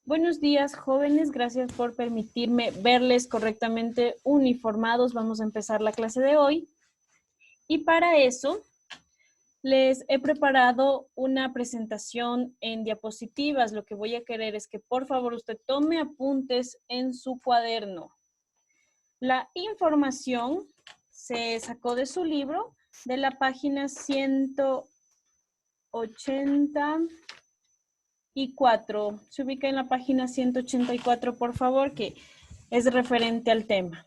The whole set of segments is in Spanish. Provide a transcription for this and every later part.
Buenos días, jóvenes. Gracias por permitirme verles correctamente uniformados. Vamos a empezar la clase de hoy. Y para eso les he preparado una presentación en diapositivas. Lo que voy a querer es que por favor usted tome apuntes en su cuaderno. La información se sacó de su libro de la página 184. Se ubica en la página 184, por favor, que es referente al tema.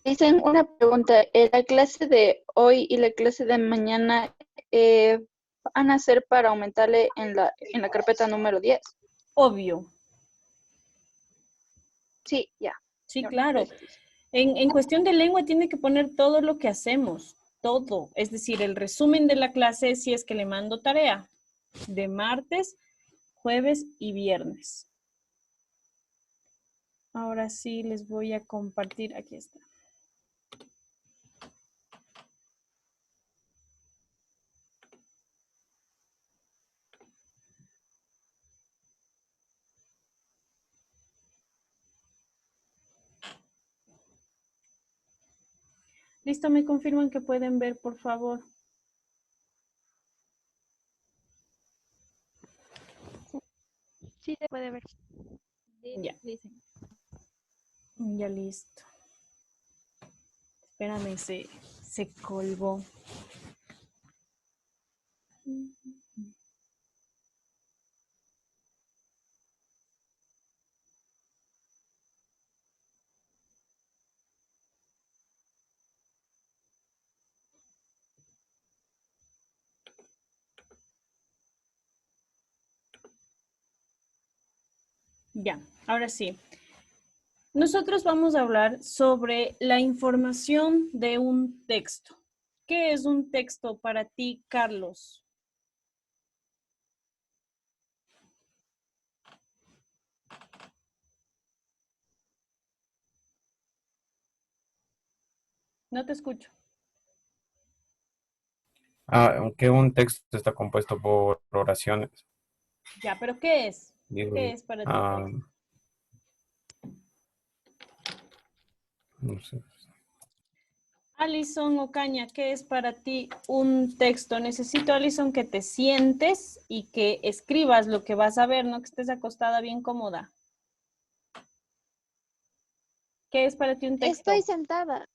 Dicen una pregunta, ¿la clase de hoy y la clase de mañana van a ser para aumentarle en la carpeta número 10? Obvio. Sí, ya. Sí, claro. En cuestión de lengua tiene que poner todo lo que hacemos, todo. Es decir, el resumen de la clase si es que le mando tarea de martes, jueves y viernes. Ahora sí les voy a compartir, aquí está. Listo, me confirman que pueden ver, por favor. Sí, se puede ver. Ya. Ya listo. Espérame, se colgó. Ya, ahora sí. Nosotros vamos a hablar sobre la información de un texto. ¿Qué es un texto para ti, Carlos? No te escucho. Aunque un texto está compuesto por oraciones. Ya, pero ¿qué es? Digo, ¿Qué es para ti un texto? no sé. Alison Ocaña, ¿qué es para ti un texto? Necesito, Alison, que te sientes y que escribas lo que vas a ver, no que estés acostada bien cómoda. ¿Qué es para ti un texto? Estoy sentada.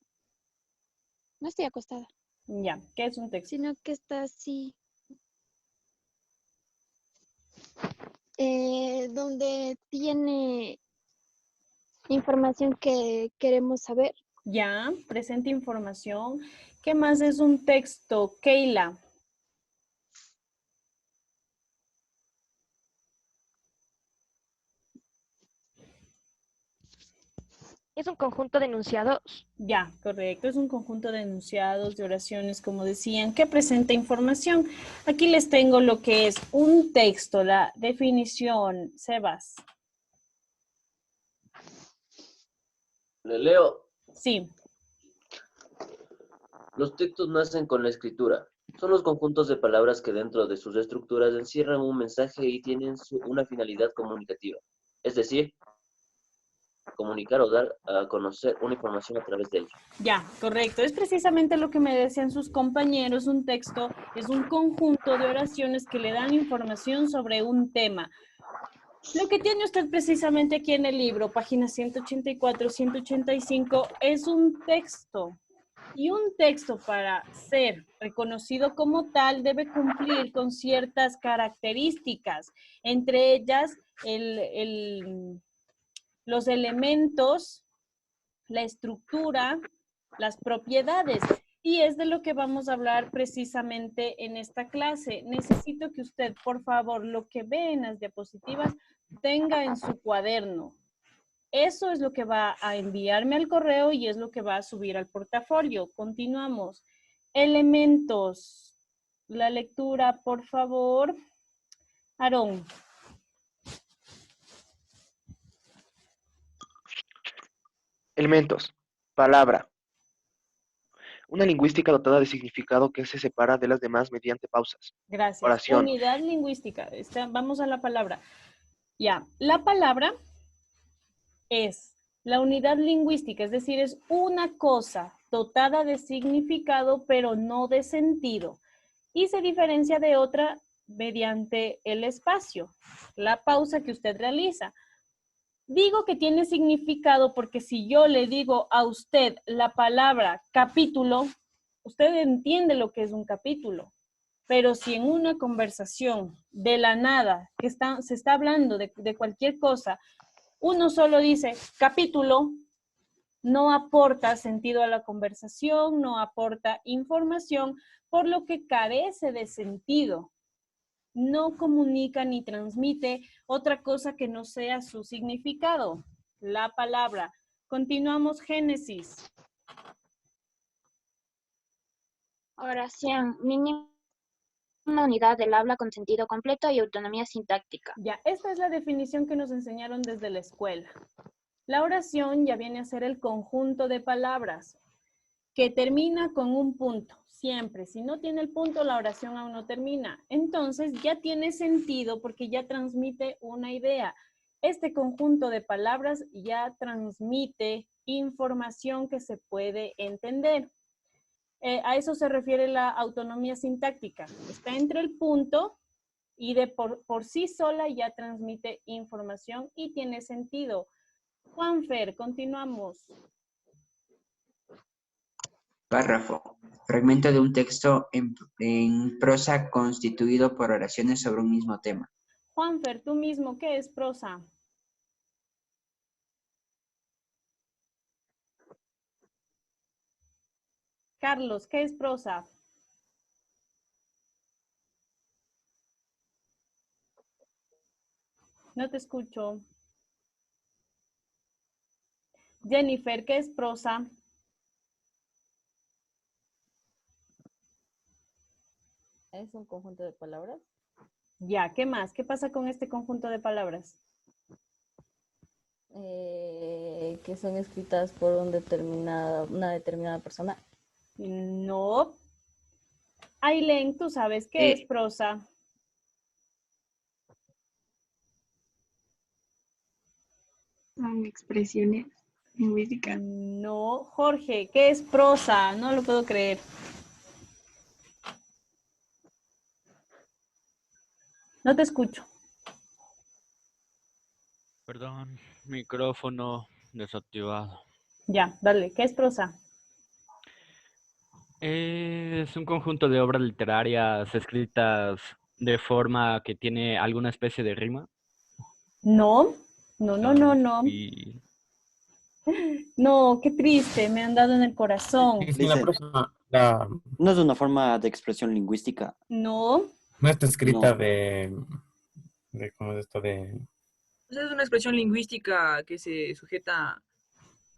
No estoy acostada, Ya, ¿qué es un texto? sino que está así. Donde tiene información que queremos saber. Ya, presente información. ¿Qué más es un texto? Keila. Es un conjunto de enunciados. Ya, correcto. Es un conjunto de enunciados, de oraciones, como decían, que presenta información. Aquí les tengo lo que es un texto, la definición. Sebas. ¿Le leo? Sí. Los textos nacen con la escritura. Son los conjuntos de palabras que dentro de sus estructuras encierran un mensaje y tienen una finalidad comunicativa. Es decir, comunicar o dar a conocer una información a través de ellos. Ya, correcto. Es precisamente lo que me decían sus compañeros. Un texto es un conjunto de oraciones que le dan información sobre un tema. Lo que tiene usted precisamente aquí en el libro, páginas 184, 185, es un texto. Y un texto para ser reconocido como tal debe cumplir con ciertas características, entre ellas los elementos, la estructura, las propiedades. Y es de lo que vamos a hablar precisamente en esta clase. Necesito que usted, por favor, lo que ve en las diapositivas, tenga en su cuaderno. Eso es lo que va a enviarme al correo y es lo que va a subir al portafolio. Continuamos. Elementos. La lectura, por favor. Aarón. Elementos. Palabra. Una lingüística dotada de significado que se separa de las demás mediante pausas. Gracias. Oración. Unidad lingüística. Vamos a la palabra. Ya, la palabra es la unidad lingüística, es decir, es una cosa dotada de significado, pero no de sentido. Y se diferencia de otra mediante el espacio, la pausa que usted realiza. Digo que tiene significado porque si yo le digo a usted la palabra capítulo, usted entiende lo que es un capítulo. Pero si en una conversación de la nada, que se está hablando de cualquier cosa, uno solo dice capítulo, no aporta sentido a la conversación, no aporta información, por lo que carece de sentido. No comunica ni transmite otra cosa que no sea su significado, la palabra. Continuamos, Génesis. Oración, mínima unidad del habla con sentido completo y autonomía sintáctica. Ya, esta es la definición que nos enseñaron desde la escuela. La oración ya viene a ser el conjunto de palabras que termina con un punto, siempre. Si no tiene el punto, la oración aún no termina. Entonces ya tiene sentido porque ya transmite una idea. Este conjunto de palabras ya transmite información que se puede entender. A eso se refiere la autonomía sintáctica. Está entre el punto y por sí sola ya transmite información y tiene sentido. Juanfer, continuamos. Párrafo. Fragmento de un texto en prosa constituido por oraciones sobre un mismo tema. Juanfer, tú mismo, ¿qué es prosa? Carlos, ¿qué es prosa? No te escucho. Jennifer, ¿qué es prosa? ¿Es un conjunto de palabras? Ya, ¿qué más? ¿Qué pasa con este conjunto de palabras? Que son escritas por una determinada persona. No. Ailén, ¿tú sabes qué es prosa? Son expresiones lingüísticas. No. Jorge, ¿qué es prosa? No lo puedo creer. No te escucho. Perdón, micrófono desactivado. Ya, dale. ¿Qué es prosa? Es un conjunto de obras literarias escritas de forma que tiene alguna especie de rima. No. No. Y No, qué triste. Me han dado en el corazón. Sí, la próxima, la- ¿No es una forma de expresión lingüística? No. no está escrita No. de ¿cómo es esto? Es una expresión lingüística que se sujeta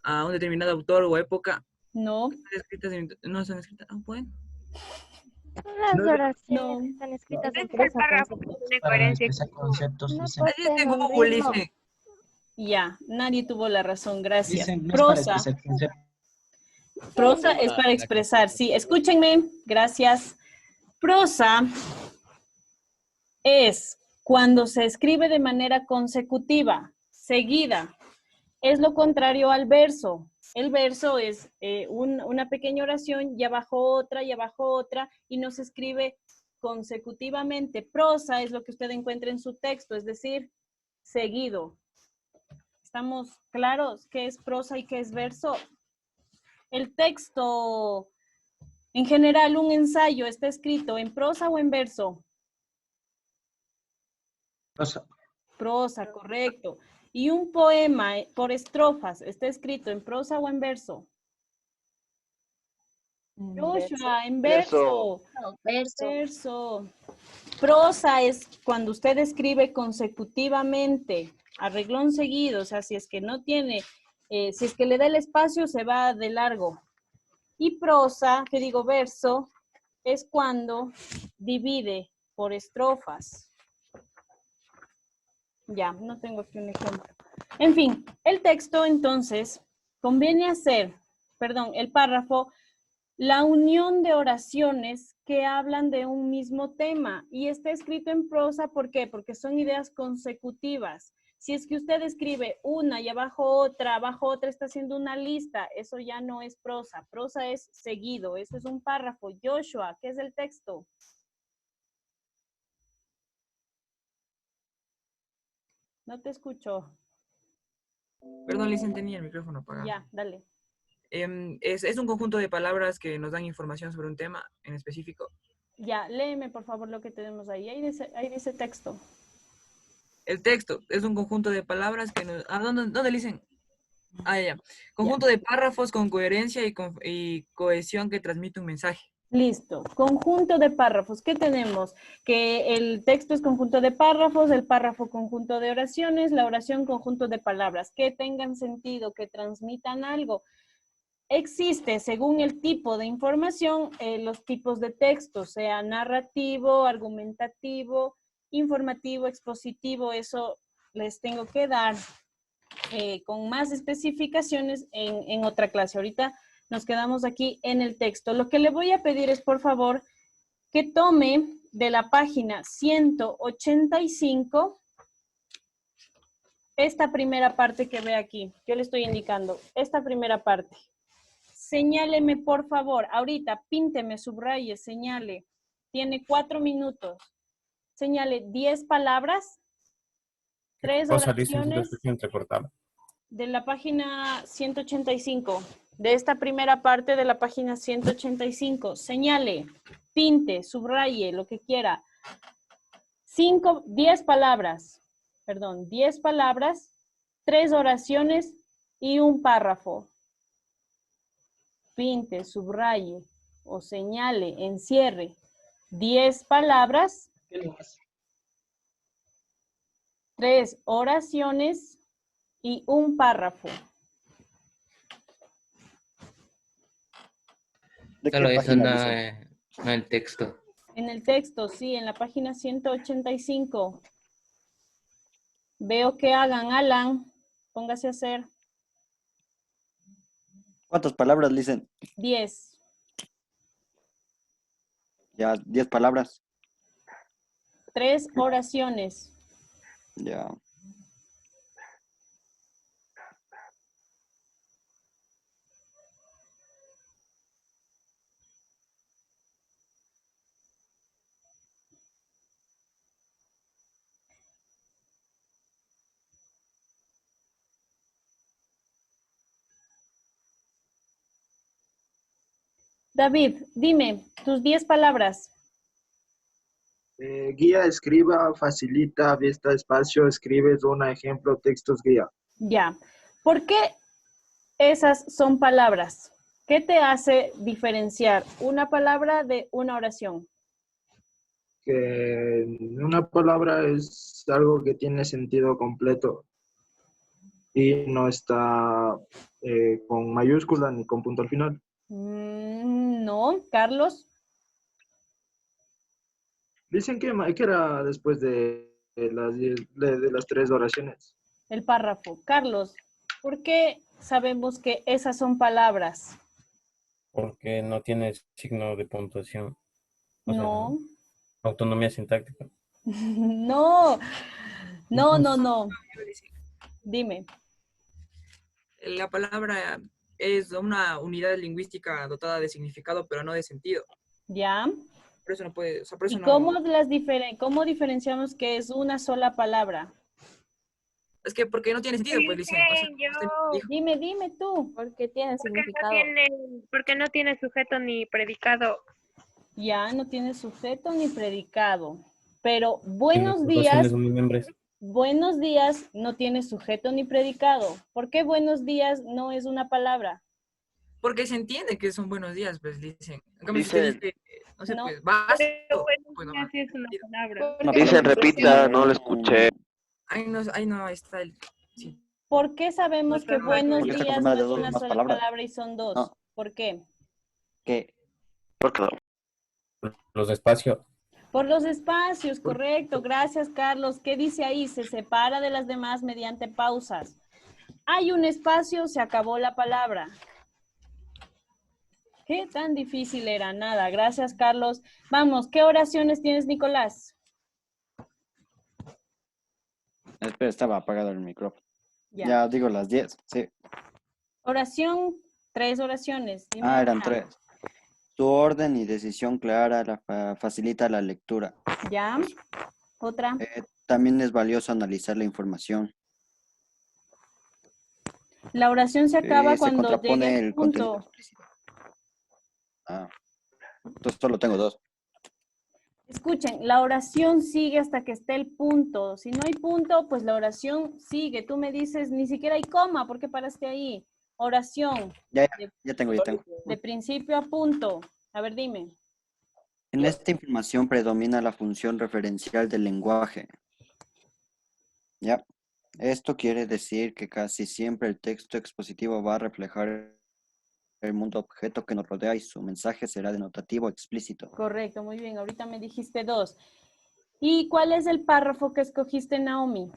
a un determinado autor o época. No. No están escritas. Ah, bueno. Las oraciones están escritas en prosa De coherencia. Conceptos, no dicen. poseen un ritmo. Ya, nadie tuvo la razón, gracias. Dicen, no es para Prosa. expresar conceptos. Prosa es para expresar, sí. Escúchenme, gracias. Prosa es cuando se escribe de manera consecutiva, seguida. Es lo contrario al verso. El verso es una pequeña oración, y abajo otra, y no se escribe consecutivamente. Prosa es lo que usted encuentra en su texto, es decir, seguido. ¿Estamos claros qué es prosa y qué es verso? El texto, en general, un ensayo, ¿está escrito en prosa o en verso? Prosa. Prosa, correcto. Y un poema por estrofas, ¿está escrito en prosa o en verso? Joshua, en verso. Verso. Prosa es cuando usted escribe consecutivamente, a reglón seguido, o sea, si es que no tiene, si es que le da el espacio, se va de largo. Y prosa, que digo verso, es cuando divide por estrofas. Ya, no tengo aquí un ejemplo. En fin, el texto entonces conviene hacer, el párrafo, la unión de oraciones que hablan de un mismo tema. Y está escrito en prosa, ¿por qué? Porque son ideas consecutivas. Si es que usted escribe una y abajo otra está haciendo una lista, eso ya no es prosa. Prosa es seguido, eso es un párrafo. Joshua, ¿qué es el texto? No te escucho. Perdón, Liz, tenía el micrófono apagado. Ya, dale. Es un conjunto de palabras que nos dan información sobre un tema en específico. Ya, léeme por favor lo que tenemos ahí. Ahí dice texto. El texto es un conjunto de palabras que nos... ¿Dónde le dicen? Ya. Conjunto de párrafos con coherencia y cohesión que transmite un mensaje. Listo. Conjunto de párrafos. ¿Qué tenemos? Que el texto es conjunto de párrafos, el párrafo conjunto de oraciones, la oración conjunto de palabras. Que tengan sentido, que transmitan algo. Existe, según el tipo de información, los tipos de texto, sea narrativo, argumentativo, informativo, expositivo. Eso les tengo que dar con más especificaciones en otra clase. Ahorita nos quedamos aquí en el texto. Lo que le voy a pedir es, por favor, que tome de la página 185 esta primera parte que ve aquí. Yo le estoy indicando esta primera parte. Señáleme, por favor, ahorita, pínteme, subraye, señale. Tiene 4 minutos. Señale 10 palabras, 3 oraciones de la página 185. De esta primera parte de la página 185. Señale, pinte, subraye, lo que quiera. 10 palabras, 3 oraciones y un párrafo. Pinte, subraye o señale, encierre 10 palabras, 3 oraciones y un párrafo. Solo eso, no el texto. En el texto, sí, en la página 185. Veo que hagan, Alan, póngase a hacer. ¿Cuántas palabras dicen? 10. Ya, 10 palabras. 3 oraciones. Ya. David, dime, tus 10 palabras. Guía, escriba, facilita, vista, espacio, escribe, zona, ejemplo, textos, guía. Ya. ¿Por qué esas son palabras? ¿Qué te hace diferenciar una palabra de una oración? Que una palabra es algo que tiene sentido completo y no está con mayúscula ni con punto al final. No, Carlos. Dicen que era después de las 3 oraciones. El párrafo. Carlos, ¿por qué sabemos que esas son palabras? Porque no tiene signo de puntuación. No. Autonomía sintáctica. No. Dime. La palabra es una unidad lingüística dotada de significado, pero no de sentido. ¿Ya? Por eso no puede... O sea, por eso ¿Y no... cómo diferenciamos que es una sola palabra? Es que porque no tiene sentido, pues dicen. O sea, Dime tú. Porque tiene significado. Porque no tiene sujeto ni predicado. Ya, no tiene sujeto ni predicado. Pero buenos días no tiene sujeto ni predicado. ¿Por qué buenos días no es una palabra? Porque se entiende que son buenos días, pues dicen. Dicen, no sé, no, pues vas. Pero buenos días sí es una palabra. Dicen, repita, no lo escuché. Ahí no está el... Sí. ¿Por qué sabemos que buenos Porque está días no conformada es de una dos sola palabras. palabra y son dos? No. ¿Por qué? ¿Qué? Porque Los espacios. Por los espacios, correcto. Gracias, Carlos. ¿Qué dice ahí? Se separa de las demás mediante pausas. Hay un espacio, se acabó la palabra. ¿Qué tan difícil era? Nada. Gracias, Carlos. Vamos, ¿qué oraciones tienes, Nicolás? Espera, estaba apagado el micrófono. Ya. Ya digo las 10, sí. Oración, 3 oraciones. Dime Eran una. 3. Su orden y decisión clara facilita la lectura. Ya. Otra. También es valioso analizar la información. La oración se acaba Se cuando contrapone llegue al el contenido punto. explícito. Entonces solo tengo 2. Escuchen, la oración sigue hasta que esté el punto. Si no hay punto, pues la oración sigue. Tú me dices, ni siquiera hay coma, ¿por qué paraste ahí? Oración. Ya tengo. De principio a punto. A ver, dime. En esta información predomina la función referencial del lenguaje. Ya. Esto quiere decir que casi siempre el texto expositivo va a reflejar el mundo objeto que nos rodea y su mensaje será denotativo explícito. Correcto, muy bien. Ahorita me dijiste 2. ¿Y cuál es el párrafo que escogiste, Naomi?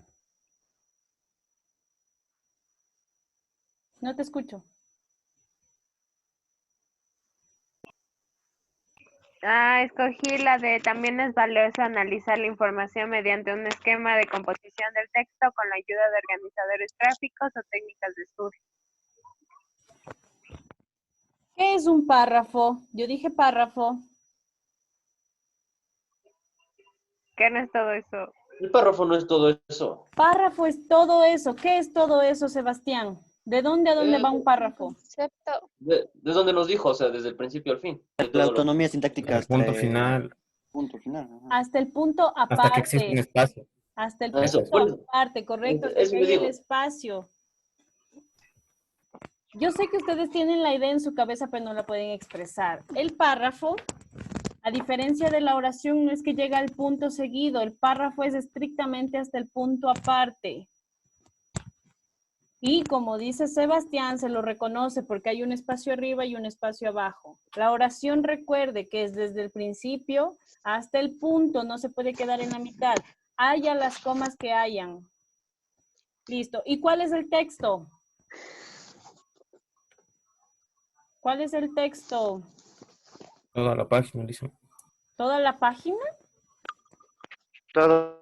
No te escucho. Escogí la de también es valioso analizar la información mediante un esquema de composición del texto con la ayuda de organizadores gráficos o técnicas de estudio. ¿Qué es un párrafo? Yo dije párrafo. ¿Qué no es todo eso? El párrafo no es todo eso. Párrafo es todo eso. ¿Qué es todo eso, Sebastián? ¿De dónde a dónde va un párrafo? ¿De dónde nos dijo? O sea, desde el principio al fin. La autonomía sintáctica El punto final. Punto final. Hasta el punto aparte. Hasta que existe un espacio. Hasta el Eso, punto aparte, correcto. Hasta eso que me hay el digo. espacio. Yo sé que ustedes tienen la idea en su cabeza, pero no la pueden expresar. El párrafo, a diferencia de la oración, no es que llega al punto seguido. El párrafo es estrictamente hasta el punto aparte. Y como dice Sebastián, se lo reconoce porque hay un espacio arriba y un espacio abajo. La oración, recuerde que es desde el principio hasta el punto, no se puede quedar en la mitad. Haya las comas que hayan. Listo. ¿Y cuál es el texto? ¿Cuál es el texto? Toda la página, dice. ¿Toda la página? Todo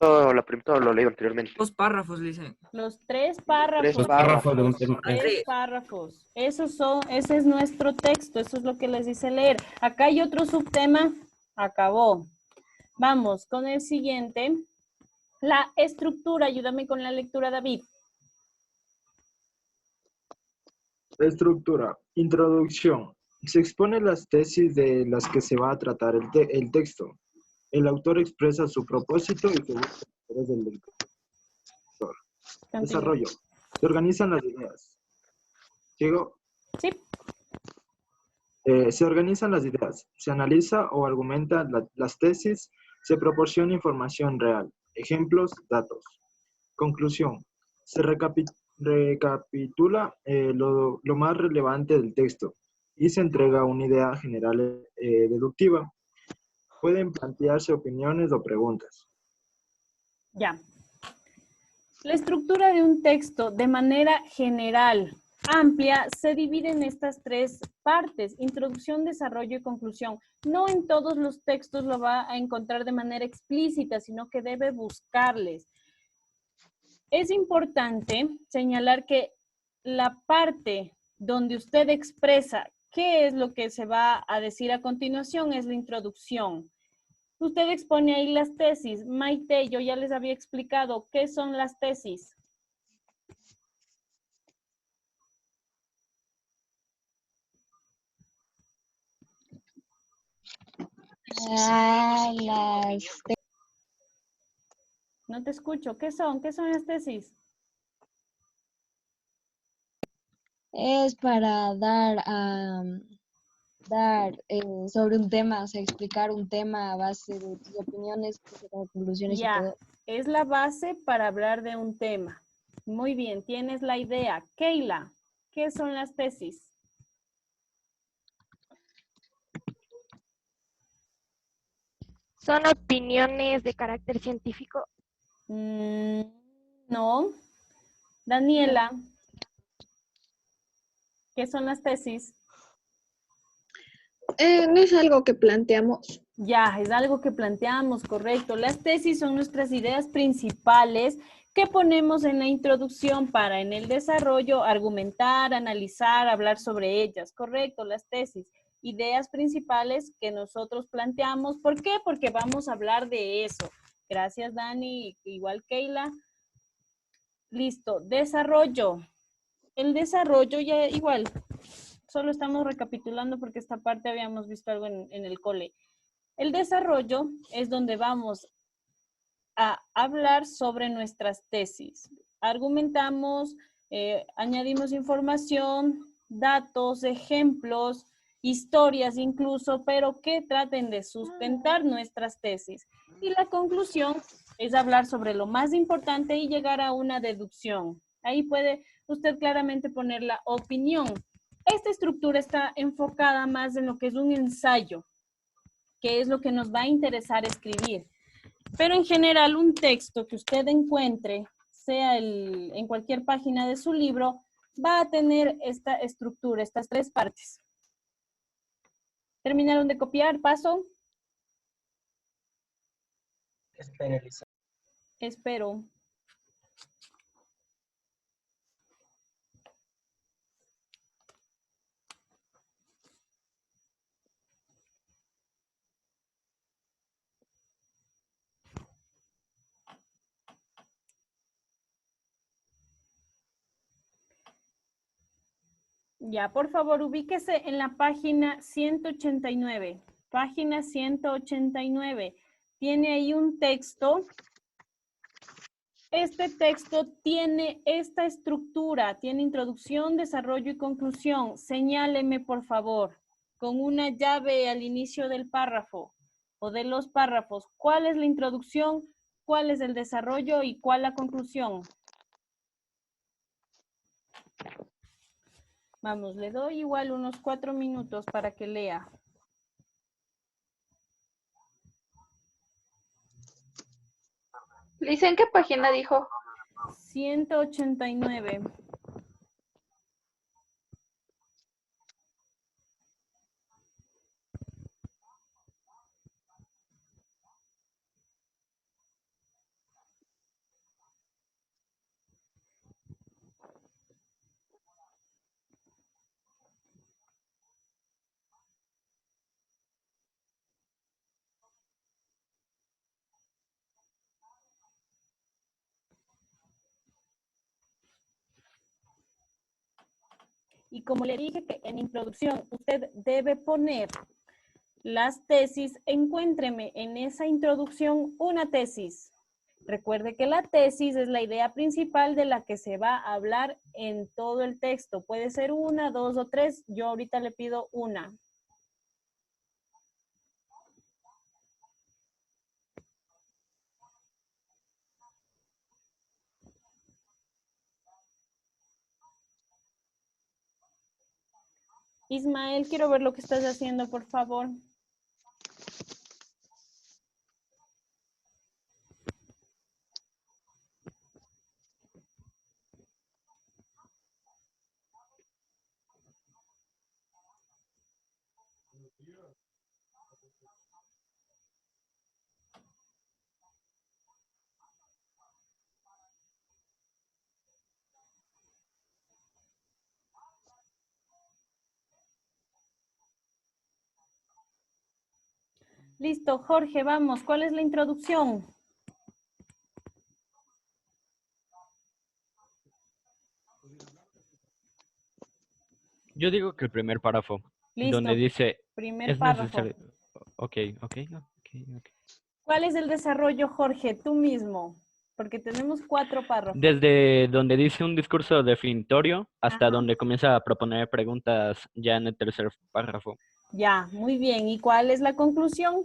lo leído anteriormente. 2 párrafos, dicen. Los 3 párrafos. Tres párrafos de un tema. 3 párrafos. Ese es nuestro texto. Eso es lo que les dice leer. Acá hay otro subtema. Acabó. Vamos con el siguiente. La estructura. Ayúdame con la lectura, David. Estructura. Introducción. Se exponen las tesis de las que se va a tratar el texto. El autor expresa su propósito y según los intereses del lector. Desarrollo. Se organizan las ideas. ¿Sigo? Sí. Se organizan las ideas. Se analiza o argumenta las tesis. Se proporciona información real. Ejemplos, datos. Conclusión. Se recapitula lo más relevante del texto y se entrega una idea general deductiva. Pueden plantearse opiniones o preguntas. Ya. La estructura de un texto de manera general, amplia, se divide en estas 3 partes: introducción, desarrollo y conclusión. No en todos los textos lo va a encontrar de manera explícita, sino que debe buscarles. Es importante señalar que la parte donde usted expresa qué es lo que se va a decir a continuación es la introducción. Usted expone ahí las tesis. Maite, yo ya les había explicado qué son las tesis. No te escucho. ¿Qué son? ¿Qué son las tesis? Es para dar sobre un tema, o sea, explicar un tema a base de tus opiniones, conclusiones y Ya, todo. es la base para hablar de un tema. Muy bien, tienes la idea. Keila, ¿qué son las tesis? ¿Son opiniones de carácter científico? No. Daniela, ¿qué son las tesis? no es algo que planteamos. Ya, es algo que planteamos, correcto. Las tesis son nuestras ideas principales que ponemos en la introducción para en el desarrollo argumentar, analizar, hablar sobre ellas, correcto, las tesis. Ideas principales que nosotros planteamos. ¿Por qué? Porque vamos a hablar de eso. Gracias, Dani, igual Keila. Listo, desarrollo. El desarrollo ya igual, solo estamos recapitulando porque esta parte habíamos visto algo en el cole. El desarrollo es donde vamos a hablar sobre nuestras tesis. Argumentamos, añadimos información, datos, ejemplos, historias incluso, pero que traten de sustentar nuestras tesis. Y la conclusión es hablar sobre lo más importante y llegar a una deducción. Ahí puede usted claramente poner la opinión. Esta estructura está enfocada más en lo que es un ensayo, que es lo que nos va a interesar escribir. Pero en general, un texto que usted encuentre, sea en cualquier página de su libro, va a tener esta estructura, estas tres partes. ¿Terminaron de copiar? ¿Paso? Espero. Ya, por favor, ubíquese en la página 189. Página 189. Tiene ahí un texto. Este texto tiene esta estructura, tiene introducción, desarrollo y conclusión. Señáleme, por favor, con una llave al inicio del párrafo o de los párrafos. ¿Cuál es la introducción? ¿Cuál es el desarrollo y cuál la conclusión? Vamos, le doy igual unos 4 minutos para que lea. Lisa, ¿en qué página dijo? 189. Y como le dije que en introducción usted debe poner las tesis, encuéntreme en esa introducción una tesis. Recuerde que la tesis es la idea principal de la que se va a hablar en todo el texto. Puede ser 1, 2 o 3. Yo ahorita le pido una. Ismael, quiero ver lo que estás haciendo, por favor. Listo, Jorge, vamos. ¿Cuál es la introducción? Yo digo que el primer párrafo, Listo. donde dice, Primer es párrafo. necesario. Ok. ¿Cuál es el desarrollo, Jorge? Tú mismo. Porque tenemos 4 párrafos. Desde donde dice un discurso definitorio hasta donde comienza a proponer preguntas ya en el tercer párrafo. Ya, muy bien. ¿Y cuál es la conclusión?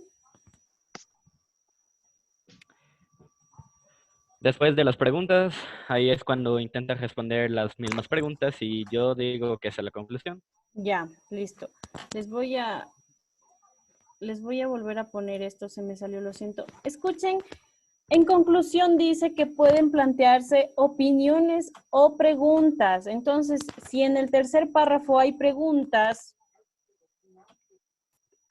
Después de las preguntas, ahí es cuando intenta responder las mismas preguntas y yo digo que esa es la conclusión. Ya, listo. Les voy a volver a poner esto, se me salió, lo siento. Escuchen, en conclusión dice que pueden plantearse opiniones o preguntas. Entonces, si en el tercer párrafo hay preguntas,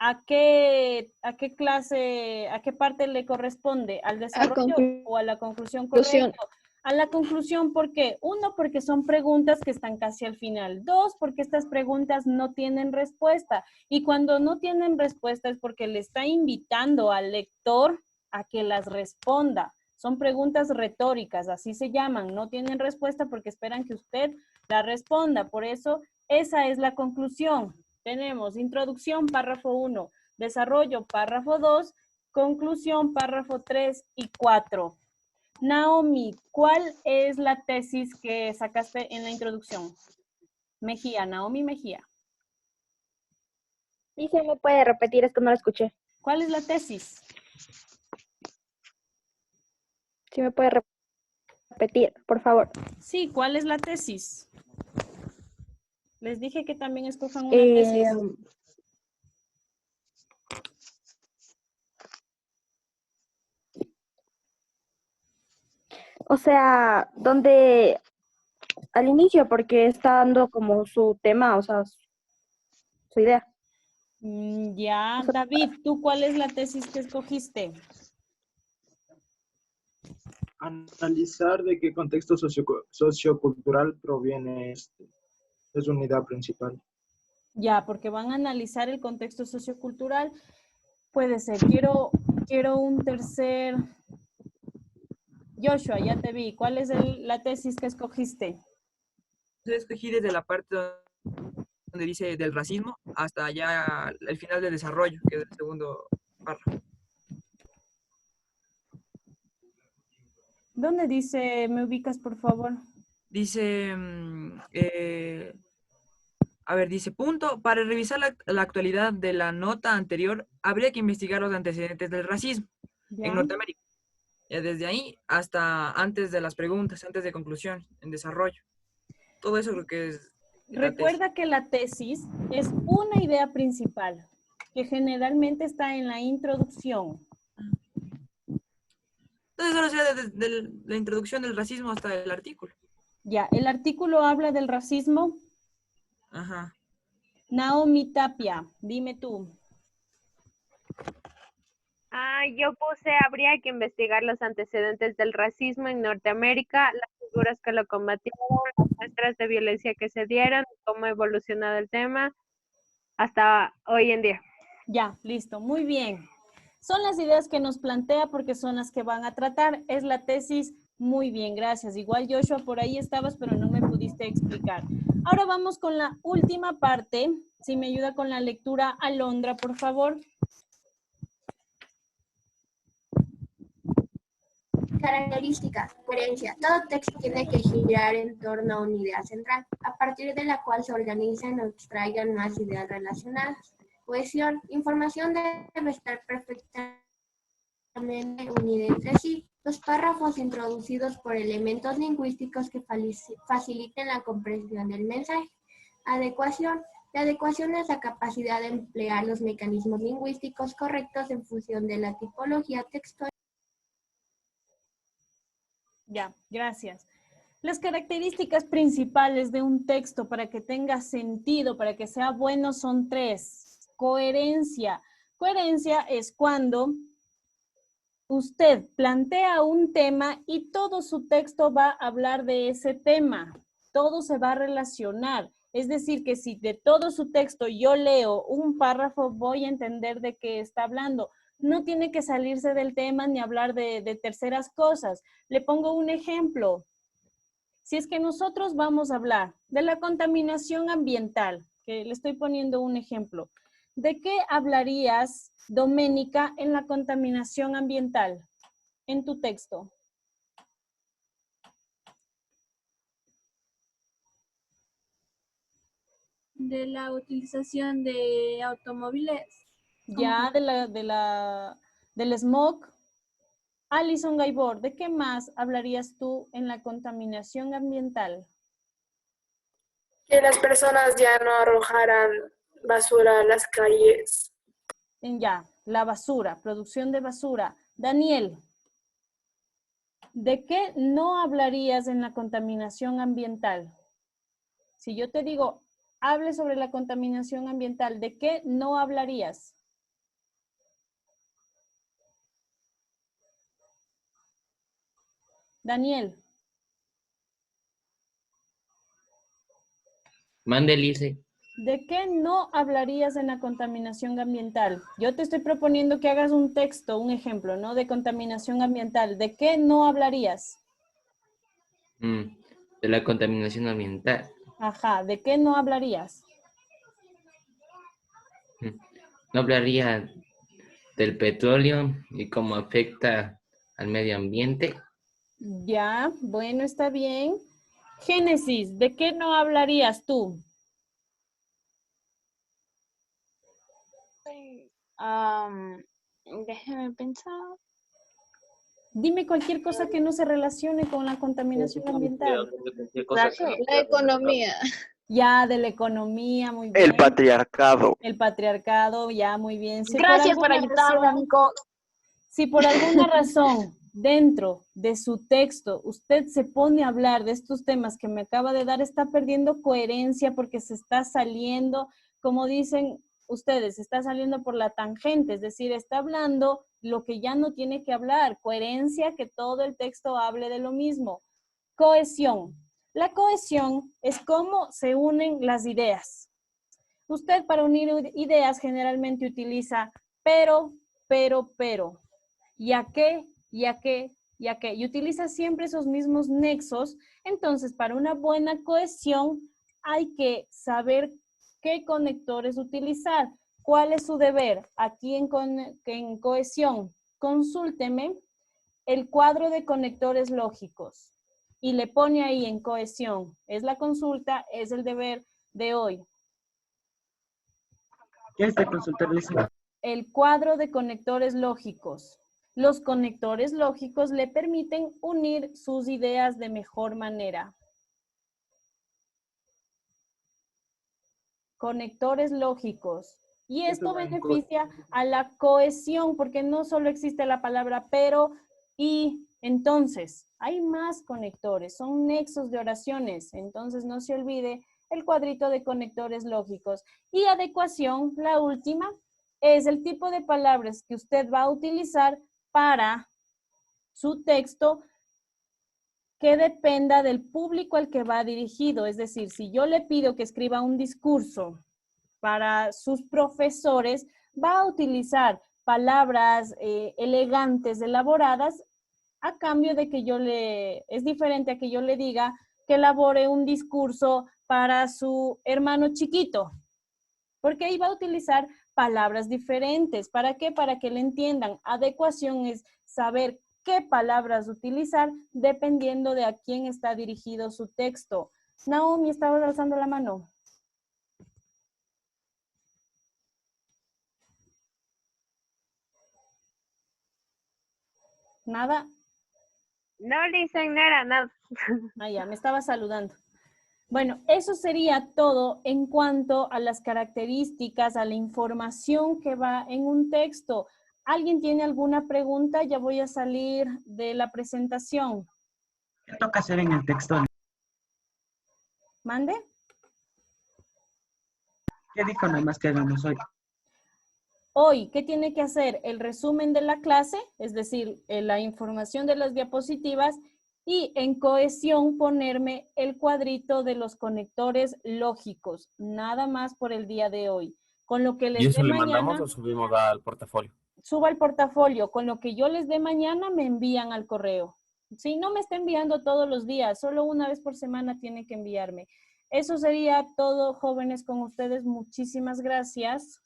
¿A qué clase, a qué parte le corresponde? ¿Al desarrollo o a la conclusión? Correcto. A la conclusión, ¿por qué? Uno, porque son preguntas que están casi al final. Dos, porque estas preguntas no tienen respuesta. Y cuando no tienen respuesta es porque le está invitando al lector a que las responda. Son preguntas retóricas, así se llaman. No tienen respuesta porque esperan que usted la responda. Por eso, esa es la conclusión. Tenemos introducción, párrafo 1, desarrollo, párrafo 2, conclusión, párrafo 3 y 4. Naomi, ¿cuál es la tesis que sacaste en la introducción? Mejía, Naomi Mejía. ¿Y se me puede repetir? Es que no la escuché. ¿Cuál es la tesis? ¿Sí me puede repetir, por favor? Sí, ¿cuál es la tesis? Les dije que también escojan una tesis. O sea, donde al inicio, porque está dando como su tema, o sea, su idea. Ya, David, ¿tú cuál es la tesis que escogiste? Analizar de qué contexto sociocultural proviene este. Es su unidad principal. Ya, porque van a analizar el contexto sociocultural. Puede ser. Quiero un tercer. Joshua, ya te vi. ¿Cuál es la tesis que escogiste? Yo escogí desde la parte donde dice del racismo hasta ya el final del desarrollo, que es el segundo párrafo. ¿Dónde dice, me ubicas, por favor? Dice, dice, punto, para revisar la actualidad de la nota anterior, habría que investigar los antecedentes del racismo en Norteamérica. Desde ahí hasta antes de las preguntas, antes de conclusión, en desarrollo. Todo eso creo que es... Recuerda que la tesis es una idea principal, que generalmente está en la introducción. Entonces ahora sea desde la introducción del racismo hasta el artículo. Ya, ¿el artículo habla del racismo? Ajá. Naomi Tapia, dime tú. Yo puse, habría que investigar los antecedentes del racismo en Norteamérica, las figuras que lo combatieron, las muestras de violencia que se dieron, cómo ha evolucionado el tema hasta hoy en día. Ya, listo, muy bien. Son las ideas que nos plantea porque son las que van a tratar. Es la tesis, muy bien, gracias. Igual Joshua, por ahí estabas, pero no me pudiste explicar. Ahora vamos con la última parte. Si me ayuda con la lectura, Alondra, por favor. Características, coherencia. Todo texto tiene que girar en torno a una idea central, a partir de la cual se organizan o extraigan más ideas relacionadas. Cohesión, información debe estar perfectamente unida entre sí. Los párrafos introducidos por elementos lingüísticos que faciliten la comprensión del mensaje. Adecuación. La adecuación es la capacidad de emplear los mecanismos lingüísticos correctos en función de la tipología textual. Ya, gracias. Las características principales de un texto para que tenga sentido, para que sea bueno, son 3. Coherencia. Coherencia es cuando usted plantea un tema y todo su texto va a hablar de ese tema. Todo se va a relacionar. Es decir, que si de todo su texto yo leo un párrafo, voy a entender de qué está hablando. No tiene que salirse del tema ni hablar de terceras cosas. Le pongo un ejemplo. Si es que nosotros vamos a hablar de la contaminación ambiental, que le estoy poniendo un ejemplo, ¿de qué hablarías, Doménica, en la contaminación ambiental en tu texto? De la utilización de automóviles. Ya, del smog. Alison Gaibor, ¿de qué más hablarías tú en la contaminación ambiental? Que las personas ya no arrojaran basura a las calles. Ya, la basura, producción de basura. Daniel, ¿de qué no hablarías en la contaminación ambiental? Si yo te digo, hable sobre la contaminación ambiental, ¿de qué no hablarías? Daniel. Mande, Lice. ¿De qué no hablarías en la contaminación ambiental? Yo te estoy proponiendo que hagas un texto, un ejemplo, ¿no? De contaminación ambiental. ¿De qué no hablarías? De la contaminación ambiental. Ajá, ¿de qué no hablarías? No hablaría del petróleo y cómo afecta al medio ambiente. Ya, bueno, está bien. Génesis, ¿de qué no hablarías tú? Déjeme pensar. Dime cualquier cosa que no se relacione con la contaminación ambiental. La economía. Ya, de la economía, muy bien. El patriarcado. El patriarcado, ya, muy bien. Si Gracias por alguna ayudarme, razón- amigo. Si por alguna razón dentro de su texto usted se pone a hablar de estos temas que me acaba de dar, está perdiendo coherencia porque se está saliendo, como dicen ustedes, está saliendo por la tangente, es decir, está hablando lo que ya no tiene que hablar. Coherencia, que todo el texto hable de lo mismo. Cohesión. La cohesión es cómo se unen las ideas. Usted para unir ideas generalmente utiliza pero, ya que, y utiliza siempre esos mismos nexos. Entonces, para una buena cohesión hay que saber qué conectores utilizar. ¿Cuál es su deber? Aquí en cohesión, consúlteme el cuadro de conectores lógicos y le pone ahí en cohesión. Es la consulta, es el deber de hoy. ¿Qué es de consultar, Lice? El cuadro de conectores lógicos. Los conectores lógicos le permiten unir sus ideas de mejor manera. Conectores lógicos. Y esto beneficia a la cohesión, porque no solo existe la palabra pero y entonces. Hay más conectores, son nexos de oraciones. Entonces no se olvide el cuadrito de conectores lógicos. Y adecuación, la última, es el tipo de palabras que usted va a utilizar para su texto que dependa del público al que va dirigido. Es decir, si yo le pido que escriba un discurso para sus profesores, va a utilizar palabras elegantes, elaboradas, a cambio de que es diferente a que yo le diga que elabore un discurso para su hermano chiquito, porque ahí va a utilizar palabras diferentes. ¿Para qué? Para que le entiendan. Adecuación es saber qué palabras utilizar dependiendo de a quién está dirigido su texto. Naomi, estabas alzando la mano. ¿Nada? No, Lisa, no era nada. Ah, ya, me estaba saludando. Bueno, eso sería todo en cuanto a las características, a la información que va en un texto. ¿Alguien tiene alguna pregunta? Ya voy a salir de la presentación. ¿Qué toca hacer en el texto? ¿Mande? ¿Qué dijo nada más que hagamos hoy? Hoy, ¿qué tiene que hacer? El resumen de la clase, es decir, la información de las diapositivas, y en cohesión ponerme el cuadrito de los conectores lógicos, nada más por el día de hoy. Con lo que les ¿Y eso dé le mañana, mandamos o subimos al portafolio? suba el portafolio, con lo que yo les dé mañana me envían al correo. Si no me está enviando todos los días, solo una vez por semana tiene que enviarme. Eso sería todo, jóvenes, con ustedes. Muchísimas gracias.